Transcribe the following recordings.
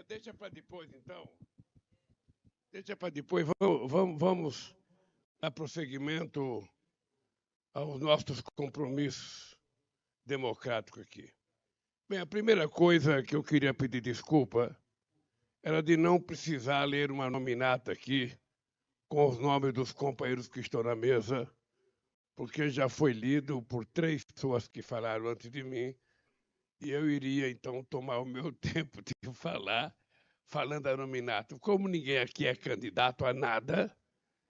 deixa para depois, então. Deixa para depois. Vamos dar prosseguimento aos nossos compromissos democráticos aqui. Bem, a primeira coisa que eu queria pedir desculpa era de não precisar ler uma nominata aqui com os nomes dos companheiros que estão na mesa, porque já foi lido por 3 pessoas que falaram antes de mim, e eu iria, então, tomar o meu tempo de falar, falando a nominata. Como ninguém aqui é candidato a nada,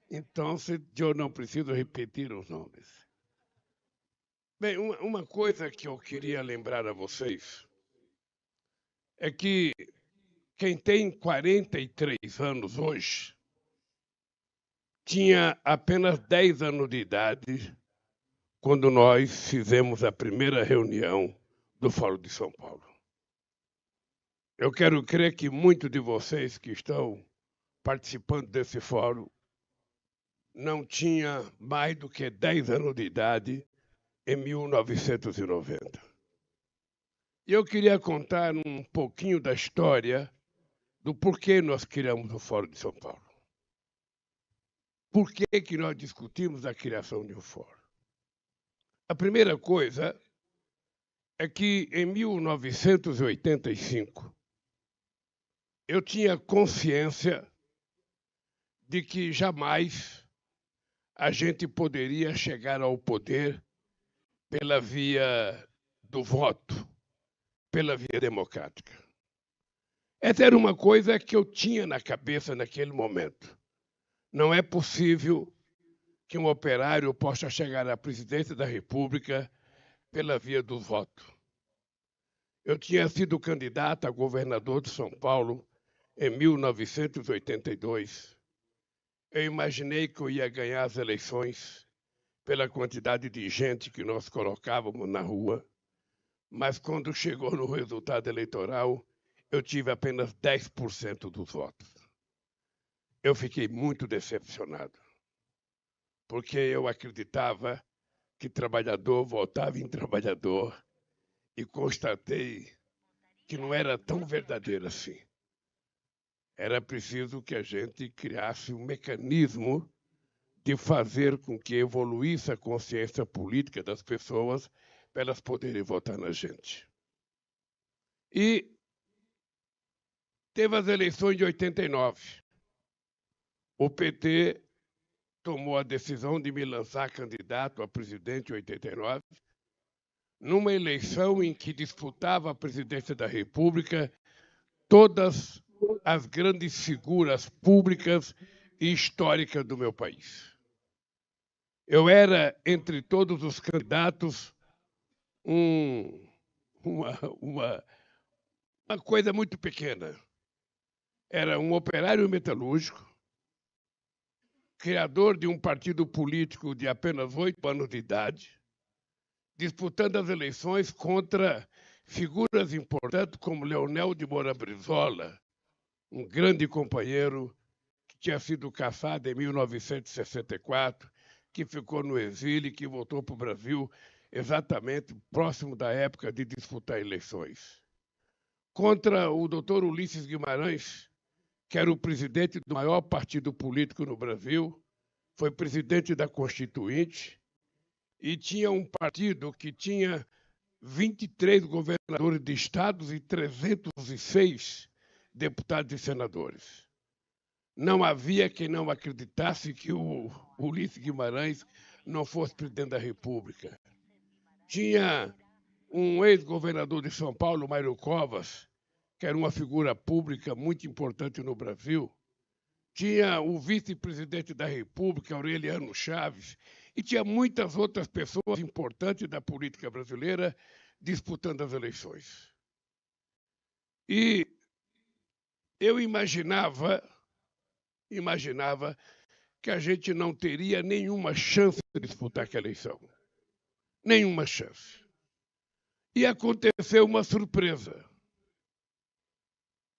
então eu não preciso repetir os nomes. Bem, uma coisa que eu queria lembrar a vocês é que quem tem 43 anos hoje tinha apenas 10 anos de idade quando nós fizemos a primeira reunião do Fórum de São Paulo. Eu quero crer que muitos de vocês que estão participando desse fórum não tinha mais do que 10 anos de idade em 1990. E eu queria contar um pouquinho da história do porquê nós criamos o Fórum de São Paulo. Por que nós discutimos a criação de um fórum? A primeira coisa é que, em 1985, eu tinha consciência de que jamais a gente poderia chegar ao poder pela via do voto, pela via democrática. Essa era uma coisa que eu tinha na cabeça naquele momento. Não é possível que um operário possa chegar à presidência da República pela via do voto. Eu tinha sido candidato a governador de São Paulo em 1982. Eu imaginei que eu ia ganhar as eleições pela quantidade de gente que nós colocávamos na rua, mas quando chegou no resultado eleitoral, eu tive apenas 10% dos votos. Eu fiquei muito decepcionado, porque eu acreditava que trabalhador votava em trabalhador e constatei que não era tão verdadeiro assim. Era preciso que a gente criasse um mecanismo de fazer com que evoluísse a consciência política das pessoas para elas poderem votar na gente. E teve as eleições de 89. O PT tomou a decisão de me lançar candidato a presidente em 89, numa eleição em que disputava a presidência da República todas as grandes figuras públicas e históricas do meu país. Eu era, entre todos os candidatos, uma coisa muito pequena. Era um operário metalúrgico, criador de um partido político de apenas 8 anos de idade, disputando as eleições contra figuras importantes como Leonel de Moura Brizola, um grande companheiro que tinha sido caçado em 1964, que ficou no exílio e que voltou para o Brasil exatamente próximo da época de disputar eleições. Contra o doutor Ulisses Guimarães, que era o presidente do maior partido político no Brasil, foi presidente da Constituinte, e tinha um partido que tinha 23 governadores de estados e 306 deputados e senadores. Não havia quem não acreditasse que o Ulisses Guimarães não fosse presidente da República. Tinha um ex-governador de São Paulo, Mário Covas, que era uma figura pública muito importante no Brasil. Tinha o vice-presidente da República, Aureliano Chaves, e tinha muitas outras pessoas importantes da política brasileira disputando as eleições. E eu imaginava que a gente não teria nenhuma chance de disputar aquela eleição. Nenhuma chance. E aconteceu uma surpresa.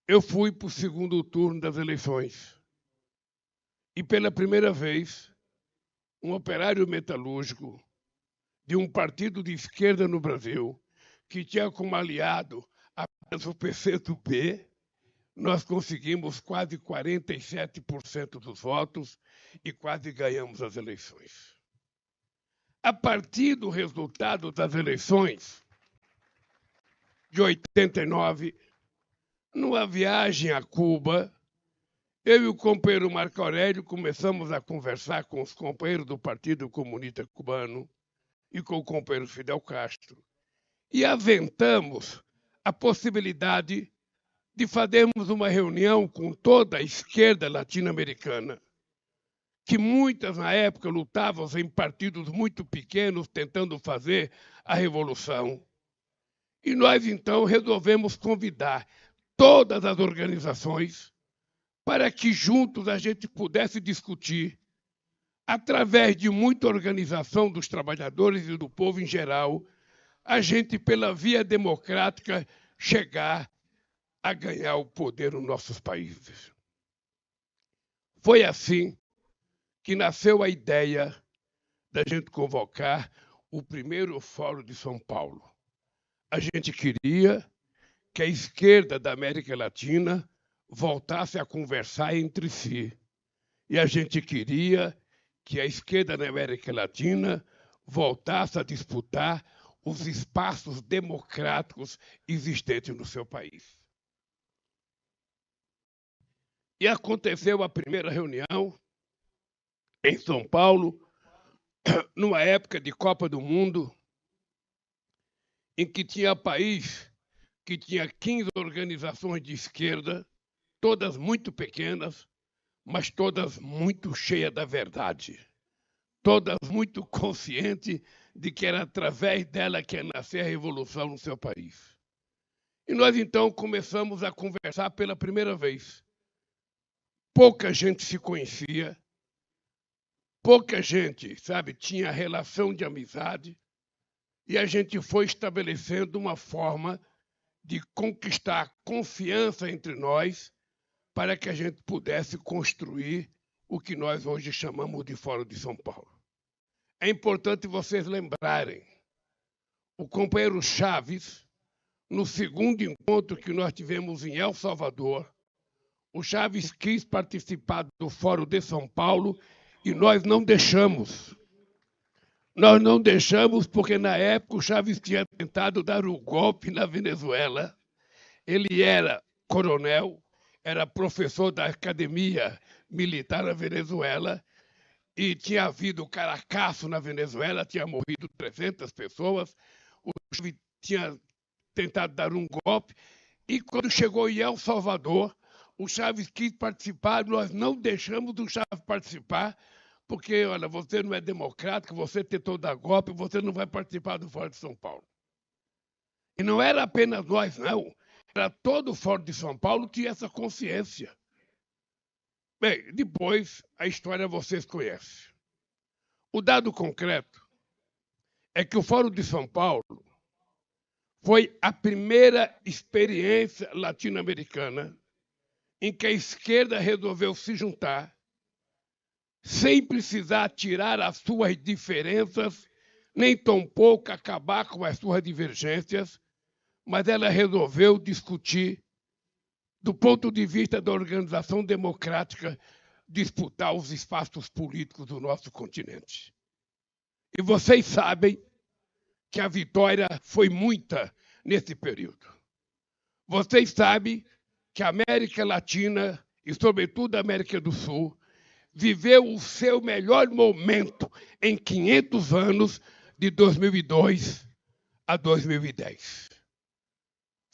Eu fui para o segundo turno das eleições. E pela primeira vez, um operário metalúrgico de um partido de esquerda no Brasil, que tinha como aliado apenas o PCdoB, nós conseguimos quase 47% dos votos e quase ganhamos as eleições. A partir do resultado das eleições de 89, numa viagem a Cuba, eu e o companheiro Marco Aurélio começamos a conversar com os companheiros do Partido Comunista Cubano e com o companheiro Fidel Castro e aventamos a possibilidade de fazermos uma reunião com toda a esquerda latino-americana, que muitas, na época, lutavam em partidos muito pequenos, tentando fazer a revolução. E nós, então, resolvemos convidar todas as organizações para que juntos a gente pudesse discutir, através de muita organização dos trabalhadores e do povo em geral, a gente, pela via democrática, chegar a ganhar o poder nos nossos países. Foi assim que nasceu a ideia da gente convocar o primeiro Fórum de São Paulo. A gente queria que a esquerda da América Latina voltasse a conversar entre si. E a gente queria que a esquerda da América Latina voltasse a disputar os espaços democráticos existentes no seu país. E aconteceu a primeira reunião em São Paulo, numa época de Copa do Mundo, em que tinha país que tinha 15 organizações de esquerda, todas muito pequenas, mas todas muito cheias da verdade, todas muito conscientes de que era através dela que ia nascer a revolução no seu país. E nós, então, começamos a conversar pela primeira vez. Pouca gente se conhecia, pouca gente, sabe, tinha relação de amizade, e a gente foi estabelecendo uma forma de conquistar confiança entre nós para que a gente pudesse construir o que nós hoje chamamos de Fórum de São Paulo. É importante vocês lembrarem, o companheiro Chaves, no segundo encontro que nós tivemos em El Salvador, o Chaves quis participar do Fórum de São Paulo e nós não deixamos. Nós não deixamos porque, na época, o Chaves tinha tentado dar um golpe na Venezuela. Ele era coronel, era professor da Academia Militar na Venezuela e tinha havido caracaço na Venezuela, tinha morrido 300 pessoas. O Chaves tinha tentado dar um golpe e, quando chegou em El Salvador, o Chaves quis participar, nós não deixamos o Chaves participar, porque, olha, você não é democrático, você tentou dar golpe, você não vai participar do Fórum de São Paulo. E não era apenas nós, não. Era todo o Fórum de São Paulo que tinha essa consciência. Bem, depois a história vocês conhecem. O dado concreto é que o Fórum de São Paulo foi a primeira experiência latino-americana em que a esquerda resolveu se juntar, sem precisar tirar as suas diferenças, nem tampouco acabar com as suas divergências, mas ela resolveu discutir, do ponto de vista da organização democrática, disputar os espaços políticos do nosso continente. E vocês sabem que a vitória foi muita nesse período. Vocês sabem que a América Latina, e sobretudo a América do Sul, viveu o seu melhor momento em 500 anos, de 2002 a 2010.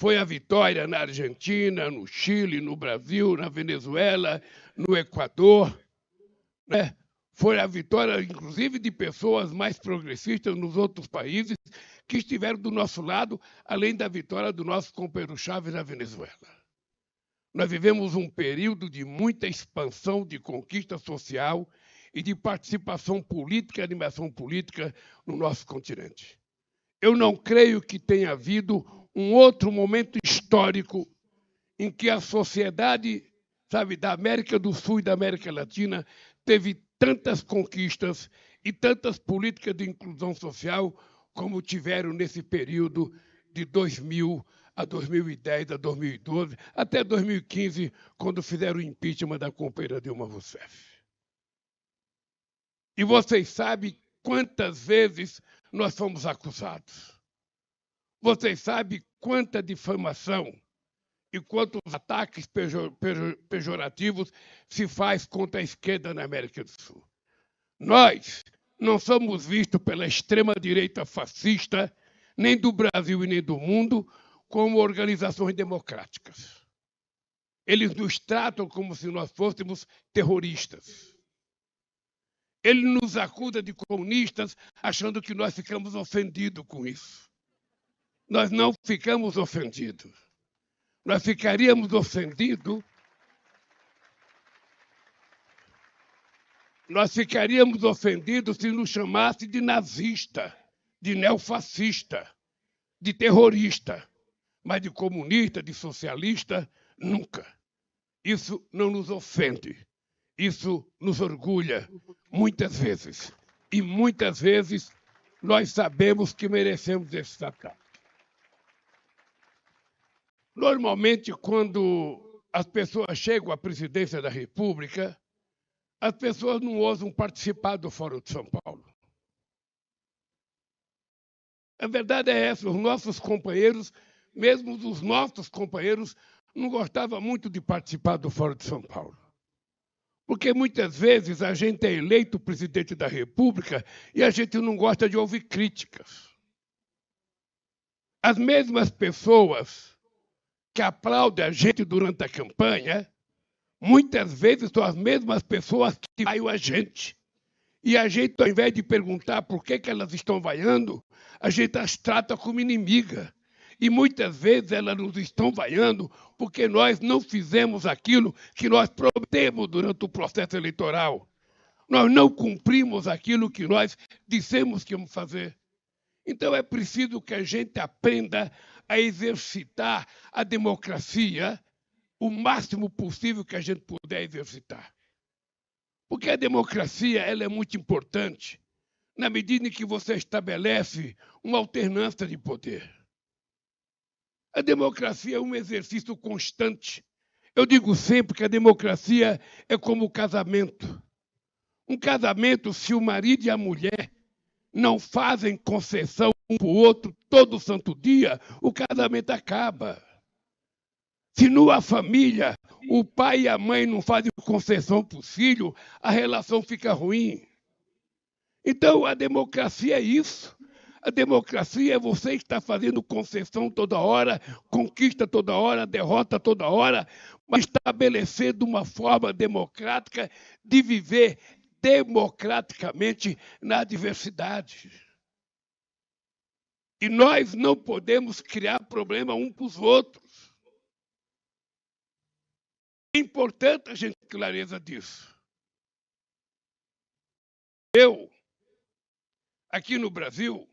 Foi a vitória na Argentina, no Chile, no Brasil, na Venezuela, no Equador, né? Foi a vitória, inclusive, de pessoas mais progressistas nos outros países que estiveram do nosso lado, além da vitória do nosso companheiro Chávez na Venezuela. Nós vivemos um período de muita expansão, de conquista social e de participação política e animação política no nosso continente. Eu não creio que tenha havido um outro momento histórico em que a sociedade, sabe, da América do Sul e da América Latina teve tantas conquistas e tantas políticas de inclusão social como tiveram nesse período de 2000 a 2010, a 2012, até 2015, quando fizeram o impeachment da companheira Dilma Rousseff. E vocês sabem quantas vezes nós fomos acusados. Vocês sabem quanta difamação e quantos ataques pejorativos se faz contra a esquerda na América do Sul. Nós não somos vistos pela extrema-direita fascista, nem do Brasil e nem do mundo, como organizações democráticas. Eles nos tratam como se nós fôssemos terroristas. Ele nos acusa de comunistas, achando que nós ficamos ofendidos com isso. Nós não ficamos ofendidos. Nós ficaríamos ofendidos. Nós ficaríamos ofendidos se nos chamasse de nazista, de neofascista, de terrorista. Mas de comunista, de socialista, nunca. Isso não nos ofende. Isso nos orgulha, muitas vezes. E muitas vezes nós sabemos que merecemos esse ataque. Normalmente, quando as pessoas chegam à presidência da República, as pessoas não ousam participar do Fórum de São Paulo. A verdade é essa, os nossos companheiros, mesmo os nossos companheiros, não gostavam muito de participar do Fórum de São Paulo. Porque muitas vezes a gente é eleito presidente da República e a gente não gosta de ouvir críticas. As mesmas pessoas que aplaudem a gente durante a campanha, muitas vezes são as mesmas pessoas que vaiam a gente. E a gente, ao invés de perguntar por que elas estão vaiando, a gente as trata como inimiga. E muitas vezes elas nos estão vaiando porque nós não fizemos aquilo que nós prometemos durante o processo eleitoral. Nós não cumprimos aquilo que nós dissemos que íamos fazer. Então é preciso que a gente aprenda a exercitar a democracia o máximo possível que a gente puder exercitar. Porque a democracia ela é muito importante na medida em que você estabelece uma alternância de poder. A democracia é um exercício constante. Eu digo sempre que a democracia é como o casamento. Um casamento, se o marido e a mulher não fazem concessão um para o outro todo santo dia, o casamento acaba. Se numa família o pai e a mãe não fazem concessão para os filhos, a relação fica ruim. Então, a democracia é isso. A democracia é você estar fazendo concessão toda hora, conquista toda hora, derrota toda hora, mas estabelecendo uma forma democrática de viver democraticamente na diversidade. E nós não podemos criar problema um para os outros. É importante a gente ter clareza disso. Eu, aqui no Brasil,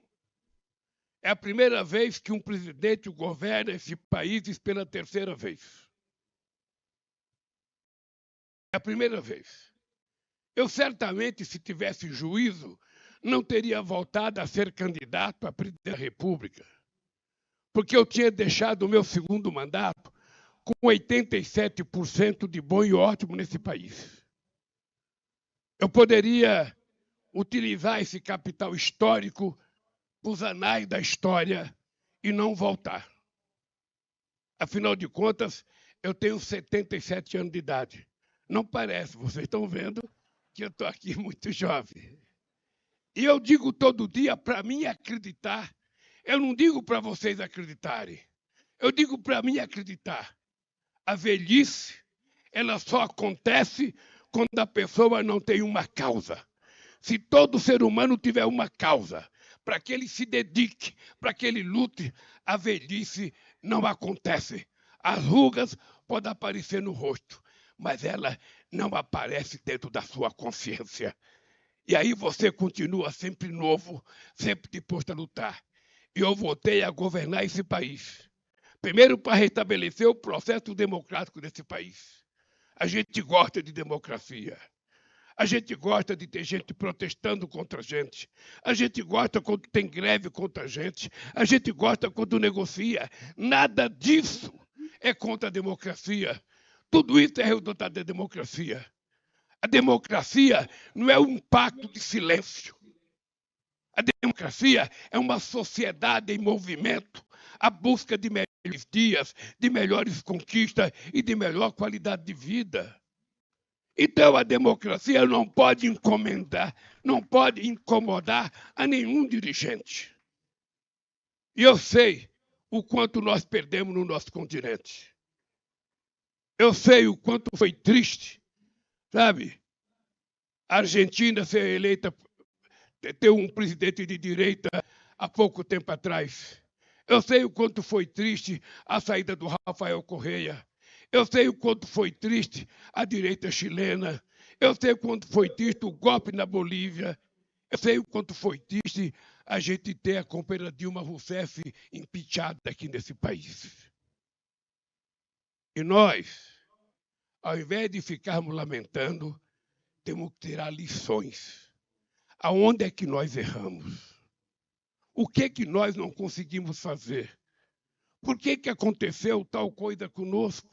é a primeira vez que um presidente governa esse país pela terceira vez. É a primeira vez. Eu certamente, se tivesse juízo, não teria voltado a ser candidato à presidência da República, porque eu tinha deixado o meu segundo mandato com 87% de bom e ótimo nesse país. Eu poderia utilizar esse capital histórico para os anais da história e não voltar. Afinal de contas, eu tenho 77 anos de idade. Não parece, vocês estão vendo que eu estou aqui muito jovem. E eu digo todo dia para mim acreditar. Eu não digo para vocês acreditarem. Eu digo para mim acreditar. A velhice, ela só acontece quando a pessoa não tem uma causa. Se todo ser humano tiver uma causa, para que ele se dedique, para que ele lute, a velhice não acontece. As rugas podem aparecer no rosto, mas ela não aparece dentro da sua consciência. E aí você continua sempre novo, sempre disposto a lutar. E eu voltei a governar esse país. Primeiro, para restabelecer o processo democrático desse país. A gente gosta de democracia. A gente gosta de ter gente protestando contra a gente. A gente gosta quando tem greve contra a gente. A gente gosta quando negocia. Nada disso é contra a democracia. Tudo isso é resultado da democracia. A democracia não é um pacto de silêncio. A democracia é uma sociedade em movimento, a busca de melhores dias, de melhores conquistas e de melhor qualidade de vida. Então a democracia não pode incomodar a nenhum dirigente. E eu sei o quanto nós perdemos no nosso continente. Eu sei o quanto foi triste, sabe? A Argentina ser eleita, ter um presidente de direita há pouco tempo atrás. Eu sei o quanto foi triste a saída do Rafael Correa. Eu sei o quanto foi triste a direita chilena. Eu sei o quanto foi triste o golpe na Bolívia. Eu sei o quanto foi triste a gente ter a companheira Dilma Rousseff impeachada aqui nesse país. E nós, ao invés de ficarmos lamentando, temos que tirar lições. Aonde é que nós erramos? O que nós não conseguimos fazer? Por que aconteceu tal coisa conosco?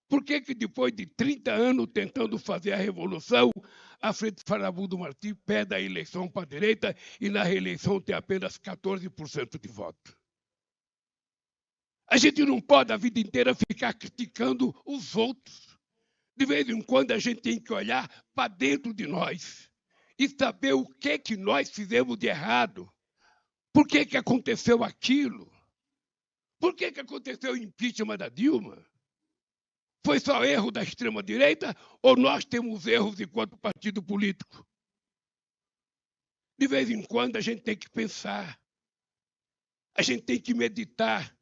Por que depois de 30 anos tentando fazer a revolução, a Frente Farabudo Martins pede a eleição para a direita e na reeleição tem apenas 14% de voto? A gente não pode a vida inteira ficar criticando os outros. De vez em quando a gente tem que olhar para dentro de nós e saber o que nós fizemos de errado. Por que aconteceu aquilo? Por que aconteceu o impeachment da Dilma? Foi só erro da extrema-direita ou nós temos erros enquanto partido político? De vez em quando a gente tem que pensar, a gente tem que meditar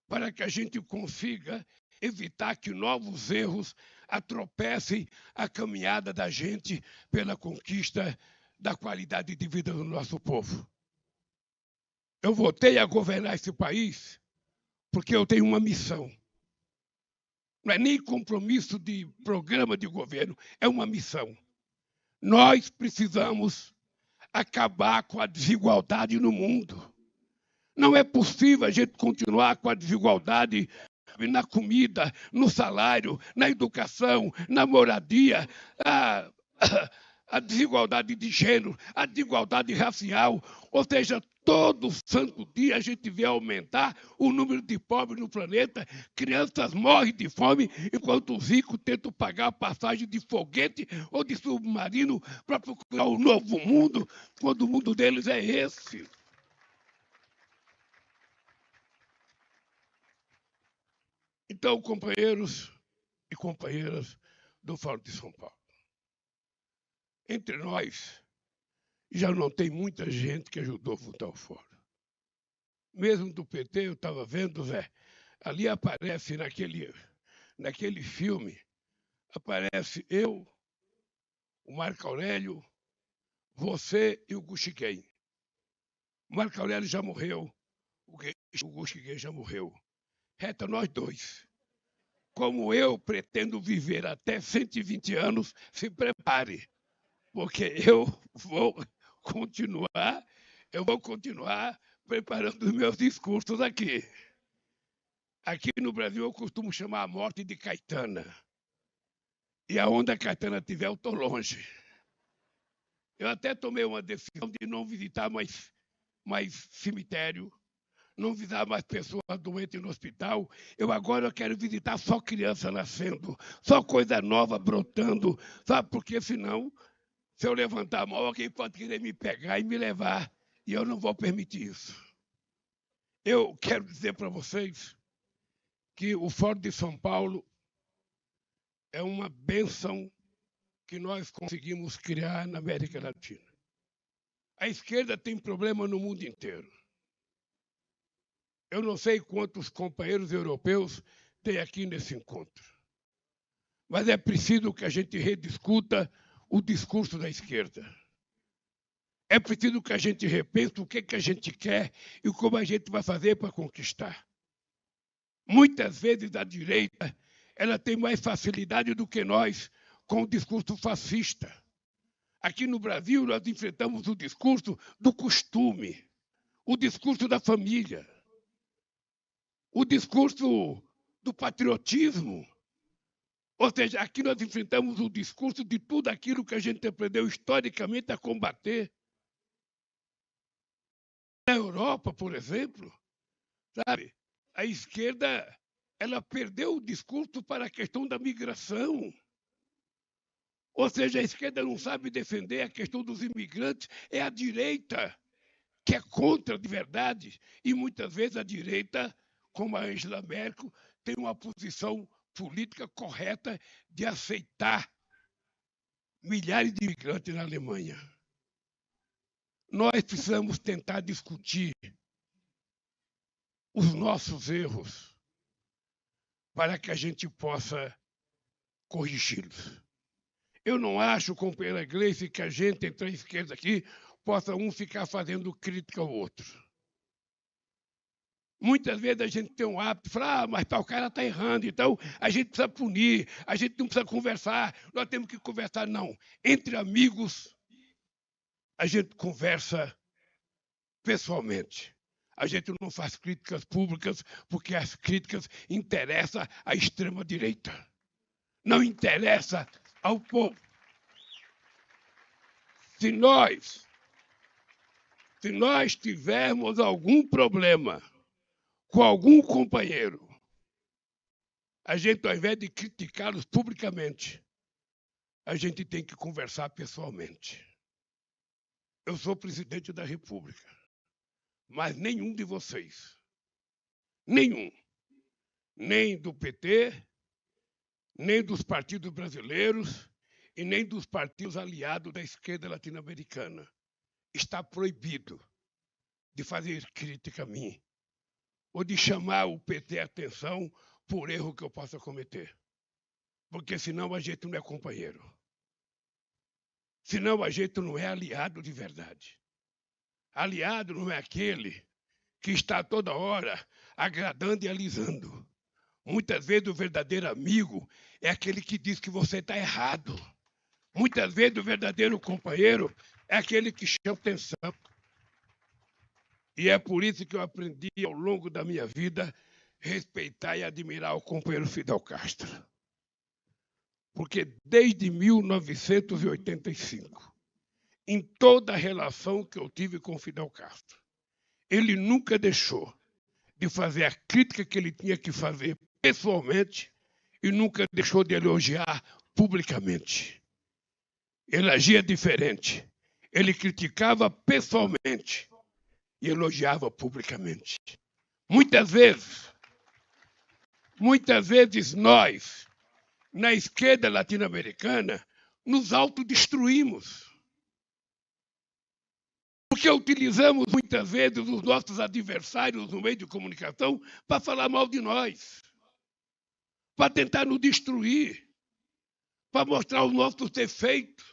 para que a gente consiga evitar que novos erros atropecem a caminhada da gente pela conquista da qualidade de vida do nosso povo. Eu voltei a governar esse país porque eu tenho uma missão. Não é nem compromisso de programa de governo, é uma missão. Nós precisamos acabar com a desigualdade no mundo. Não é possível a gente continuar com a desigualdade na comida, no salário, na educação, na moradia, a desigualdade de gênero, a desigualdade racial. Ou seja, todo santo dia a gente vê aumentar o número de pobres no planeta, crianças morrem de fome, enquanto os ricos tentam pagar a passagem de foguete ou de submarino para procurar um novo mundo, quando o mundo deles é esse. Então, companheiros e companheiras do Fórum de São Paulo, entre nós já não tem muita gente que ajudou a fundar o Fórum. Mesmo do PT, eu estava vendo, Zé, ali aparece naquele filme, aparece eu, o Marco Aurélio, você e o Guxiguem. O Marco Aurélio já morreu, o Guxiguem já morreu. Resta nós dois. Como eu pretendo viver até 120 anos, se prepare, porque eu vou continuar preparando os meus discursos aqui. Aqui no Brasil eu costumo chamar a morte de Caetana. E aonde a Caetana estiver, eu estou longe. Eu até tomei uma decisão de não visitar mais cemitério, não visitar mais pessoas doentes no hospital. Eu agora quero visitar só criança nascendo, só coisa nova brotando, sabe? Porque senão, se eu levantar a mão, alguém pode querer me pegar e me levar, e eu não vou permitir isso. Eu quero dizer para vocês que o Fórum de São Paulo é uma bênção que nós conseguimos criar na América Latina. A esquerda tem problema no mundo inteiro. Eu não sei quantos companheiros europeus tem aqui nesse encontro, mas é preciso que a gente rediscuta o discurso da esquerda. É preciso que a gente repense o que a gente quer e como a gente vai fazer para conquistar. Muitas vezes a direita ela tem mais facilidade do que nós com o discurso fascista. Aqui no Brasil, nós enfrentamos o discurso do costume, o discurso da família, o discurso do patriotismo. Ou seja, aqui nós enfrentamos o discurso de tudo aquilo que a gente aprendeu historicamente a combater. Na Europa, por exemplo, sabe, a esquerda ela perdeu o discurso para a questão da migração. Ou seja, a esquerda não sabe defender a questão dos imigrantes, é a direita que é contra de verdade. E muitas vezes a direita, como a Angela Merkel, tem uma posição política correta de aceitar milhares de imigrantes na Alemanha. Nós precisamos tentar discutir os nossos erros para que a gente possa corrigi-los. Eu não acho, companheira Gleice, que a gente, entre a esquerda aqui, possa um ficar fazendo crítica ao outro. Muitas vezes a gente tem um hábito de falar, mas o cara está errando, então a gente precisa punir, a gente não precisa conversar, nós temos que conversar. Não, entre amigos, a gente conversa pessoalmente. A gente não faz críticas públicas porque as críticas interessam à extrema-direita. Não interessa ao povo. Se nós tivermos algum problema com algum companheiro, a gente, ao invés de criticá-los publicamente, a gente tem que conversar pessoalmente. Eu sou presidente da República, mas nenhum de vocês, nenhum, nem do PT, nem dos partidos brasileiros e nem dos partidos aliados da esquerda latino-americana, está proibido de fazer crítica a mim ou de chamar o PT a atenção por erro que eu possa cometer. Porque senão a gente não é companheiro. Senão a gente não é aliado de verdade. Aliado não é aquele que está toda hora agradando e alisando. Muitas vezes o verdadeiro amigo é aquele que diz que você está errado. Muitas vezes o verdadeiro companheiro é aquele que chama atenção. E é por isso que eu aprendi ao longo da minha vida respeitar e admirar o companheiro Fidel Castro. Porque desde 1985, em toda a relação que eu tive com Fidel Castro, ele nunca deixou de fazer a crítica que ele tinha que fazer pessoalmente e nunca deixou de elogiar publicamente. Ele agia diferente. Ele criticava pessoalmente e elogiava publicamente. Muitas vezes nós, na esquerda latino-americana, nos autodestruímos. Porque utilizamos muitas vezes os nossos adversários no meio de comunicação para falar mal de nós, para tentar nos destruir, para mostrar os nossos defeitos,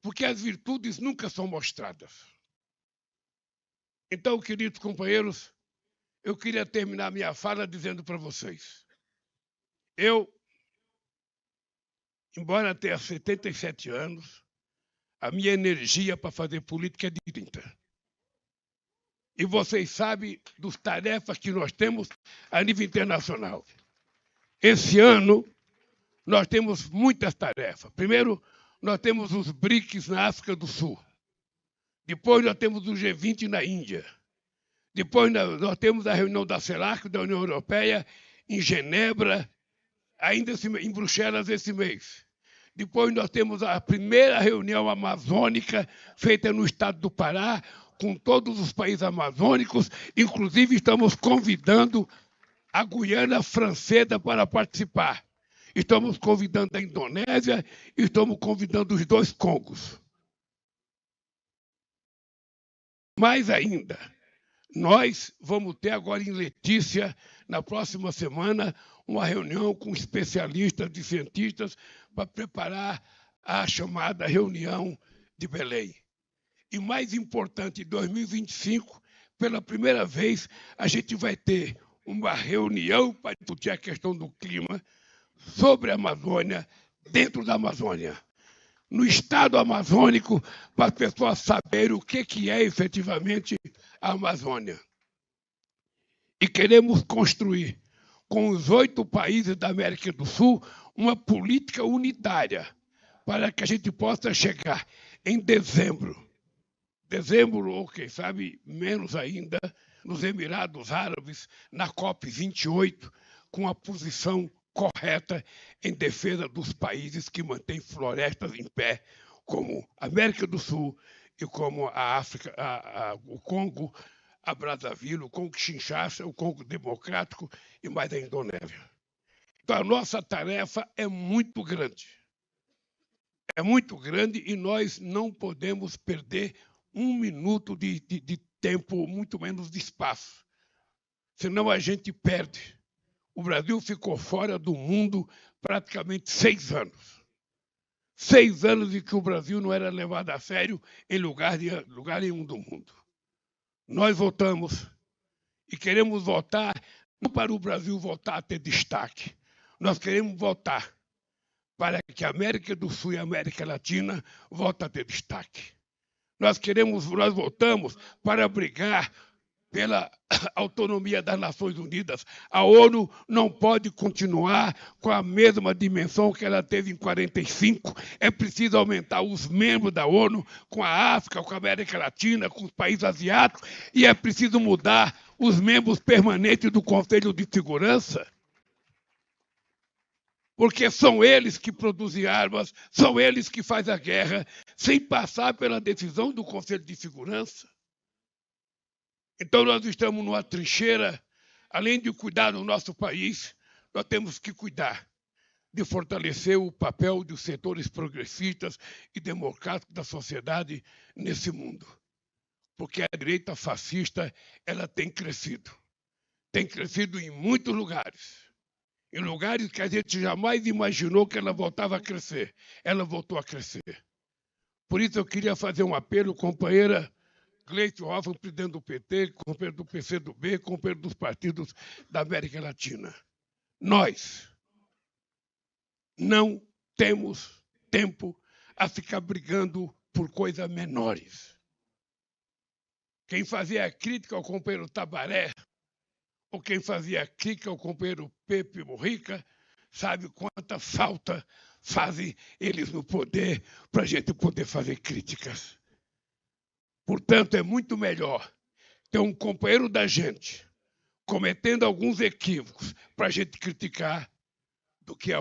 porque as virtudes nunca são mostradas. Então, queridos companheiros, eu queria terminar minha fala dizendo para vocês, eu, embora tenha 77 anos, a minha energia para fazer política é de 30. E vocês sabem das tarefas que nós temos a nível internacional. Esse ano, nós temos muitas tarefas. Primeiro, nós temos os BRICS na África do Sul. Depois, nós temos o G20 na Índia. Depois, nós temos a reunião da CELAC, da União Europeia, em Genebra, ainda em Bruxelas esse mês. Depois, nós temos a primeira reunião amazônica feita no estado do Pará, com todos os países amazônicos. Inclusive, estamos convidando a Guiana Francesa para participar. Estamos convidando a Indonésia e estamos convidando os 2 Congos. Mais ainda, nós vamos ter agora em Letícia, na próxima semana, uma reunião com especialistas e cientistas para preparar a chamada reunião de Belém. E mais importante, em 2025, pela primeira vez, a gente vai ter uma reunião para discutir a questão do clima sobre a Amazônia dentro da Amazônia, no estado amazônico, para as pessoas saberem o que é efetivamente a Amazônia. E queremos construir, com os 8 países da América do Sul, uma política unitária para que a gente possa chegar em dezembro, ou quem sabe menos ainda, nos Emirados Árabes, na COP28, com a posição correta em defesa dos países que mantêm florestas em pé, como a América do Sul e como a África, o Congo, a Brazzaville, o Congo-Kinshasa, o Congo Democrático e mais a Indonésia. Então, a nossa tarefa é muito grande. É muito grande e nós não podemos perder 1 minuto de tempo, muito menos de espaço. Senão a gente perde. O Brasil ficou fora do mundo praticamente 6 anos. 6 anos em que o Brasil não era levado a sério em lugar nenhum do mundo. Nós voltamos e queremos voltar não para o Brasil voltar a ter destaque. Nós queremos voltar para que a América do Sul e a América Latina voltem a ter destaque. Nós voltamos para brigar pela autonomia das Nações Unidas. A ONU não pode continuar com a mesma dimensão que ela teve em 1945. É preciso aumentar os membros da ONU com a África, com a América Latina, com os países asiáticos, e é preciso mudar os membros permanentes do Conselho de Segurança, porque são eles que produzem armas, são eles que fazem a guerra, sem passar pela decisão do Conselho de Segurança. Então, nós estamos numa trincheira, além de cuidar do nosso país, nós temos que cuidar de fortalecer o papel dos setores progressistas e democráticos da sociedade nesse mundo. Porque a direita fascista ela tem crescido em muitos lugares. Em lugares que a gente jamais imaginou que ela voltava a crescer. Ela voltou a crescer. Por isso eu queria fazer um apelo, companheira Gleisi Hoffmann, presidente do PT, companheiro do PCdoB, companheiro dos partidos da América Latina. Nós não temos tempo a ficar brigando por coisas menores. Quem fazia crítica ao companheiro Tabaré, ou quem fazia crítica ao companheiro Pepe Mujica, sabe quanta falta fazem eles no poder para a gente poder fazer críticas. Portanto, é muito melhor ter um companheiro da gente cometendo alguns equívocos para a gente criticar do que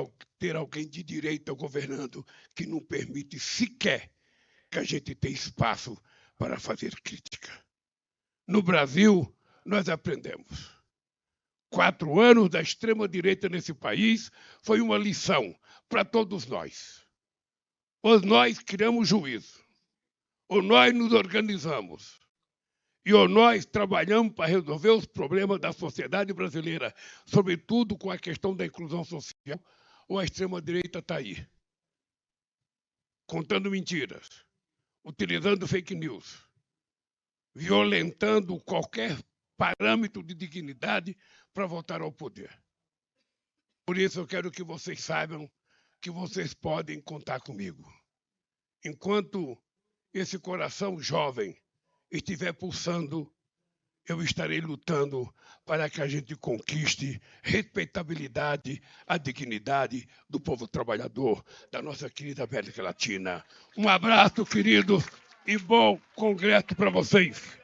ter alguém de direita governando que não permite sequer que a gente tenha espaço para fazer crítica. No Brasil, nós aprendemos. 4 anos da extrema-direita nesse país foi uma lição para todos nós. Ou nós criamos juízo, ou nós nos organizamos, e ou nós trabalhamos para resolver os problemas da sociedade brasileira, sobretudo com a questão da inclusão social, ou a extrema-direita está aí, contando mentiras, utilizando fake news, violentando qualquer parâmetro de dignidade para voltar ao poder. Por isso eu quero que vocês saibam que vocês podem contar comigo. Enquanto esse coração jovem estiver pulsando, eu estarei lutando para que a gente conquiste respeitabilidade, a dignidade do povo trabalhador da nossa querida América Latina. Um abraço, queridos, e bom congresso para vocês.